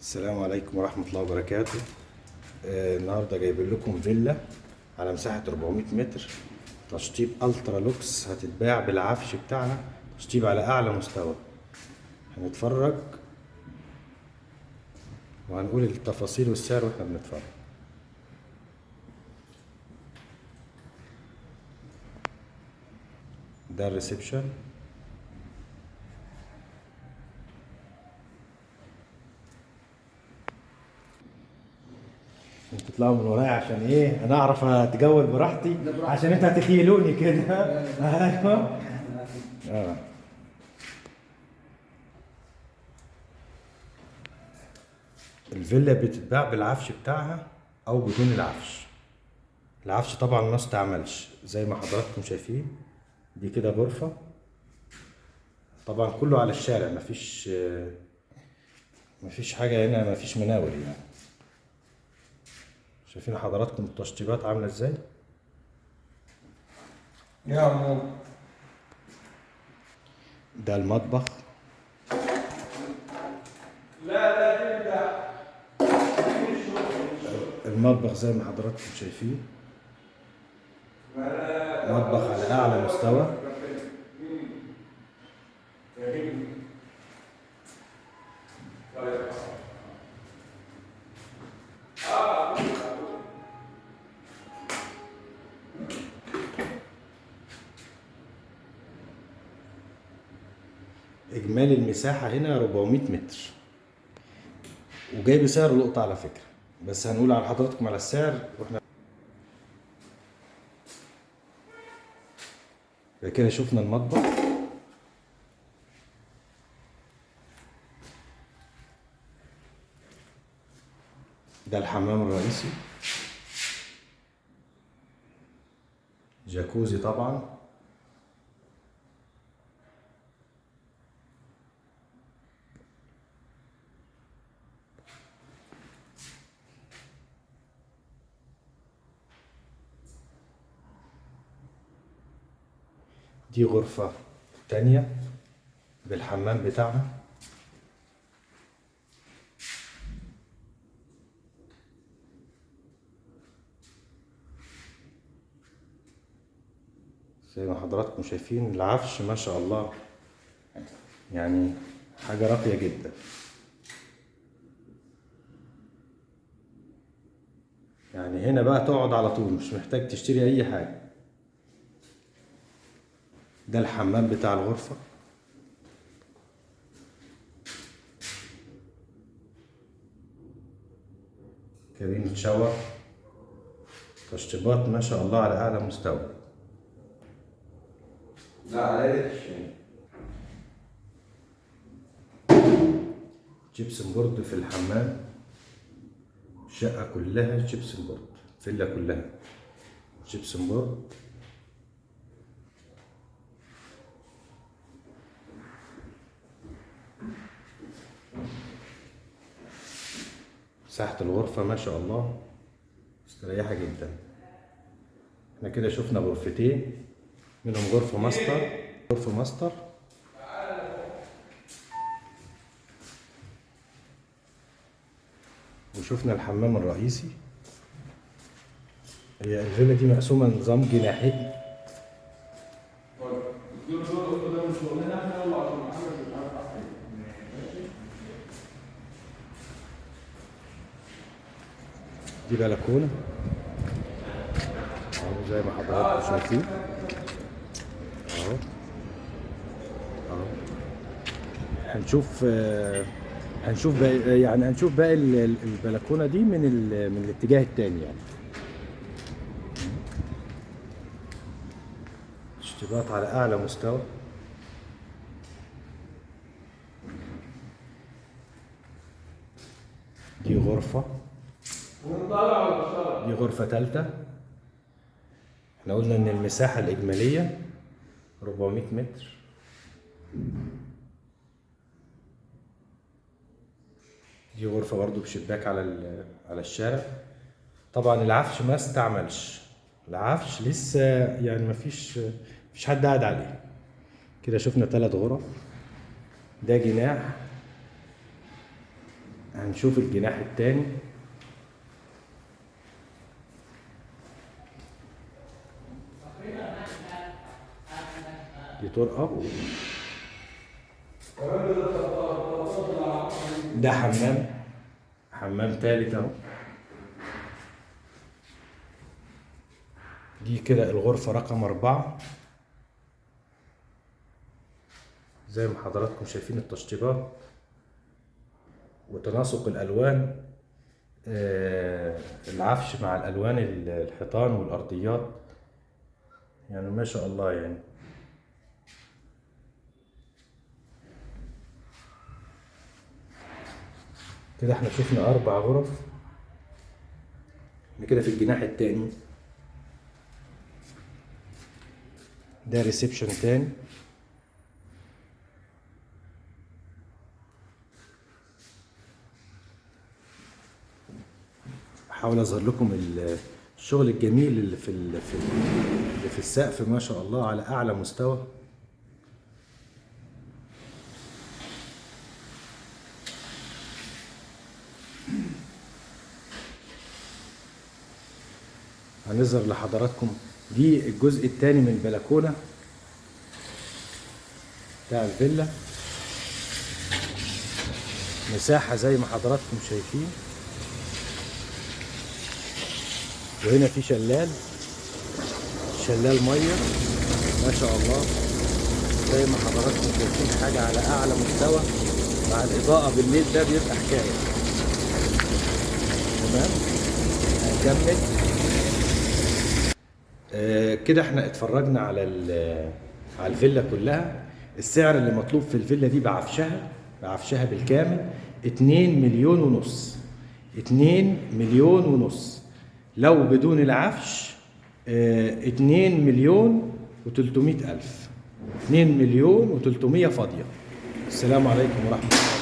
السلام عليكم ورحمة الله وبركاته. النهاردة جايبين لكم فيلا على مساحة 400 متر، تشطيب الترا لوكس، هتتباع بالعفش بتاعنا، تشطيب على اعلى مستوى. هنتفرج وهنقول التفاصيل والسعر واحنا بنتفرج. ده الريسبشن. انتوا تطلعوا من ورايا عشان ايه؟ انا اعرف اتجول براحتي، عشان انتوا هتخيلوني كده. ايوه. اه. الفيلا بتتباع بالعفش بتاعها او بدون العفش. العفش طبعا ما استعملش زي ما حضراتكم شايفين. دي كده غرفة، طبعا كله على الشارع، مفيش حاجة هنا، مفيش مناور يعني. شايفين حضراتكم التشطيبات عاملة ازاي؟ يا عمو ده المطبخ. لا تبدأ. المطبخ زي ما حضراتكم شايفين، مطبخ على اعلى مستوى. اجمالي المساحة هنا 400 متر، وجايب سعر لقطة على فكرة، بس هنقول على حضراتكم على السعر واحنا كده شفنا المطبخ. ده الحمام الرئيسي، جاكوزي طبعا. دي غرفة تانية بالحمام بتاعها. زي ما حضراتكم شايفين العفش ما شاء الله، يعني حاجة راقية جدا. يعني هنا بقى تقعد على طول، مش محتاج تشتري أي حاجة. ده الحمام بتاع الغرفة. كابينة شاور، تشطيبات ما شاء الله على أعلى مستوى. لا على الشيء. جبسن بورد في الحمام، الشقة كلها جبسن بورد، فيلا كلها جبسن بورد. مساحة الغرفة ما شاء الله مستريحة جدا. احنا كده شفنا غرفتين، منهم غرفة ماستر، غرفة ماستر. وشفنا الحمام الرئيسي. هي الفيلا دي مقسومة نظام جناحي. دي بلكونة اهو زي ما حضراتكم شايفين اهو. اهو هنشوف باقي، يعني هنشوف باقي البلكونة دي من الاتجاه التاني يعني. تشطيبات على اعلى مستوى. دي غرفة، دي غرفة تالتة. احنا قلنا ان المساحة الإجمالية 400 متر. دي غرفة برضو بشباك على الشارع. طبعا العفش ما استعملش، العفش لسه يعني مفيش حد قاعد عليه. كده شفنا 3 غرف. ده جناح هنشوف الجناح التاني. دي طرقة. ده حمام تالت اهو. دي كده الغرفة رقم 4. زي ما حضراتكم شايفين التشطيبات وتناسق الألوان، العفش مع الألوان الحيطان والأرضيات، يعني ما شاء الله يعني. كده احنا شفنا 4 غرف. كده في الجناح التاني ده ريسبشن تاني. احاول اظهر لكم الشغل الجميل اللي في السقف، ما شاء الله على اعلى مستوى. هنظهر لحضراتكم دي الجزء الثاني من البلكونه بتاع الفيلا. مساحه زي ما حضراتكم شايفين، وهنا في شلال ميه ما شاء الله. زي ما حضراتكم شايفين حاجه على اعلى مستوى، مع الاضاءه بالليل ده بيبقى حكايه. تمام، هنكمل. كده احنا اتفرجنا على الفيلا كلها. السعر اللي مطلوب في الفيلا دي بعفشها بالكامل 2 مليون ونص. 2 مليون ونص. لو بدون العفش 2 مليون و300 ألف. 2 مليون و300 فاضية. السلام عليكم ورحمة الله.